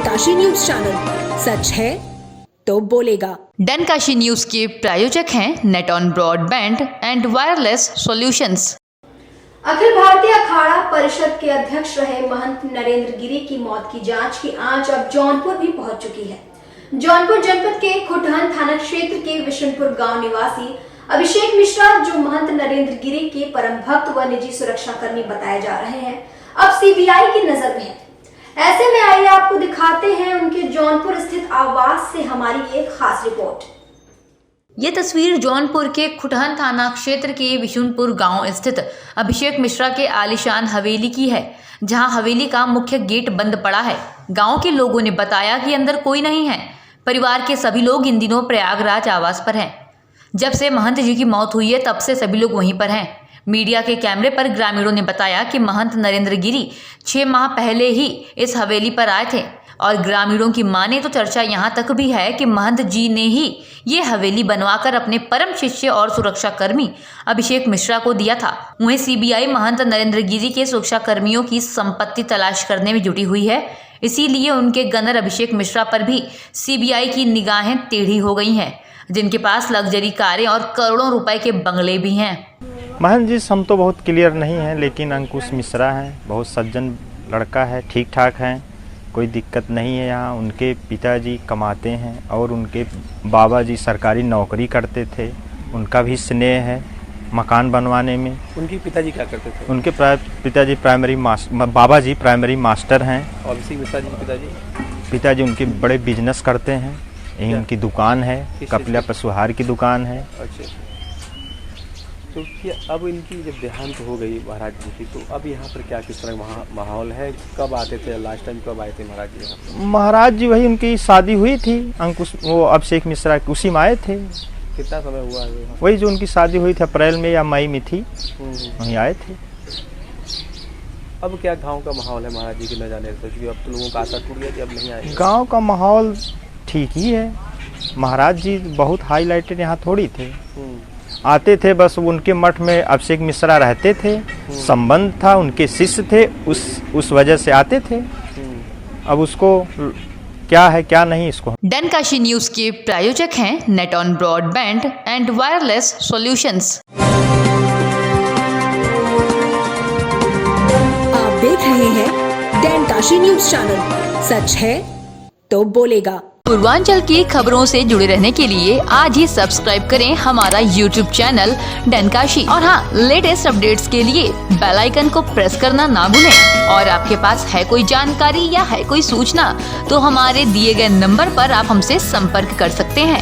डनकाशी news channel, सच है तो बोलेगा। डनकाशी न्यूज के प्रायोजक हैं net on broadband and wireless solutions. Akhil Bharatiya Akhara परिषद के अध्यक्ष रहे महंत नरेंद्र गिरी की मौत की जांच की आंच अब जौनपुर भी पहुंच चुकी है। जौनपुर जनपद के खुटहन थाना क्षेत्र के विशनपुर गांव निवासी अभिषेक मिश्रा, जो महंत नरेंद्र गिरी के परम भक्त व निजी सुरक्षाकर्मी बताए जा रहे हैं, अब सीबीआई की नजर में है। ऐसे में आइए आपको दिखाते हैं उनके जौनपुर स्थित आवास से हमारी एक खास रिपोर्ट। ये तस्वीर जौनपुर के खुटहन थाना क्षेत्र के विशुनपुर गांव स्थित अभिषेक मिश्रा के आलीशान हवेली की है, जहां हवेली का मुख्य गेट बंद पड़ा है। गांव के लोगों ने बताया कि अंदर कोई नहीं है। परिवार के सभी लोग इन दिनों प्रयागराज आवास पर हैं। जब से महंत जी की मौत हुई है तब से सभी लोग वहीं पर हैं। मीडिया के कैमरे पर ग्रामीणों ने बताया कि महंत नरेंद्र गिरी 6 माह पहले ही इस हवेली पर आए थे और ग्रामीणों की माने तो चर्चा यहाँ तक भी है कि महंत जी ने ही ये हवेली बनवाकर अपने परम शिष्य और सुरक्षाकर्मी अभिषेक मिश्रा को दिया था। वहीं सीबीआई महंत नरेंद्र गिरी के सुरक्षाकर्मियों की संपत्ति तलाश करने में जुटी हुई है, इसीलिए उनके गनर अभिषेक मिश्रा पर भी सीबीआई की निगाहें टेढ़ी हो गई हैं, जिनके पास लग्जरी कारें और करोड़ों रुपए के बंगले भी हैं। महंत जी हम तो बहुत क्लियर नहीं हैं, लेकिन अंकुश मिश्रा हैं, बहुत सज्जन लड़का है, ठीक ठाक हैं, कोई दिक्कत नहीं है यहाँ। उनके पिताजी कमाते हैं और उनके बाबा जी सरकारी नौकरी करते थे, उनका भी स्नेह है मकान बनवाने में। उनके पिताजी क्या करते थे? उनके पिताजी बाबा जी प्राइमरी मास्टर हैं। और अभिषेक मिश्रा जी के पिताजी उनके बड़े बिजनेस करते हैं। यही उनकी दुकान है, कपिला पशुहार की दुकान है। अच्छा, तो क्या अब इनकी जब देहांत हो गई महाराज जी की, तो अब यहाँ पर क्या किस तरह माहौल है? कब आते थे, लास्ट टाइम कब आए थे महाराज जी यहाँ? महाराज जी वही उनकी शादी हुई थी, अंकुश वो अभिषेक मिश्रा उसी में आए थे। कितना समय हुआ है? वही जो उनकी शादी हुई थी अप्रैल में या मई में थी, वहीं आए थे। अब क्या गांव का माहौल है महाराज जी के न जाने से? क्योंकि अब तो लोगों का आशा टूट गया कि अब नहीं आए। गांव का माहौल ठीक ही है। महाराज जी बहुत हाईलाइटेड यहाँ थोड़ी थे, आते थे बस उनके मठ में अभिषेक मिश्रा रहते थे, संबंध था, उनके शिष्य थे, उस वजह से आते थे। अब उसको क्या है क्या नहीं इसको। डनकाशी न्यूज के प्रायोजक हैं net on broadband and wireless solutions. आप देख रहे हैं डनकाशी न्यूज चैनल, सच है तो बोलेगा। पूर्वांचल की खबरों से जुड़े रहने के लिए आज ही सब्सक्राइब करें हमारा YouTube चैनल डनकाशी, और हाँ, लेटेस्ट अपडेट्स के लिए बेल आइकन को प्रेस करना ना भूलें। और आपके पास है कोई जानकारी या है कोई सूचना तो हमारे दिए गए नंबर पर आप हमसे संपर्क कर सकते हैं।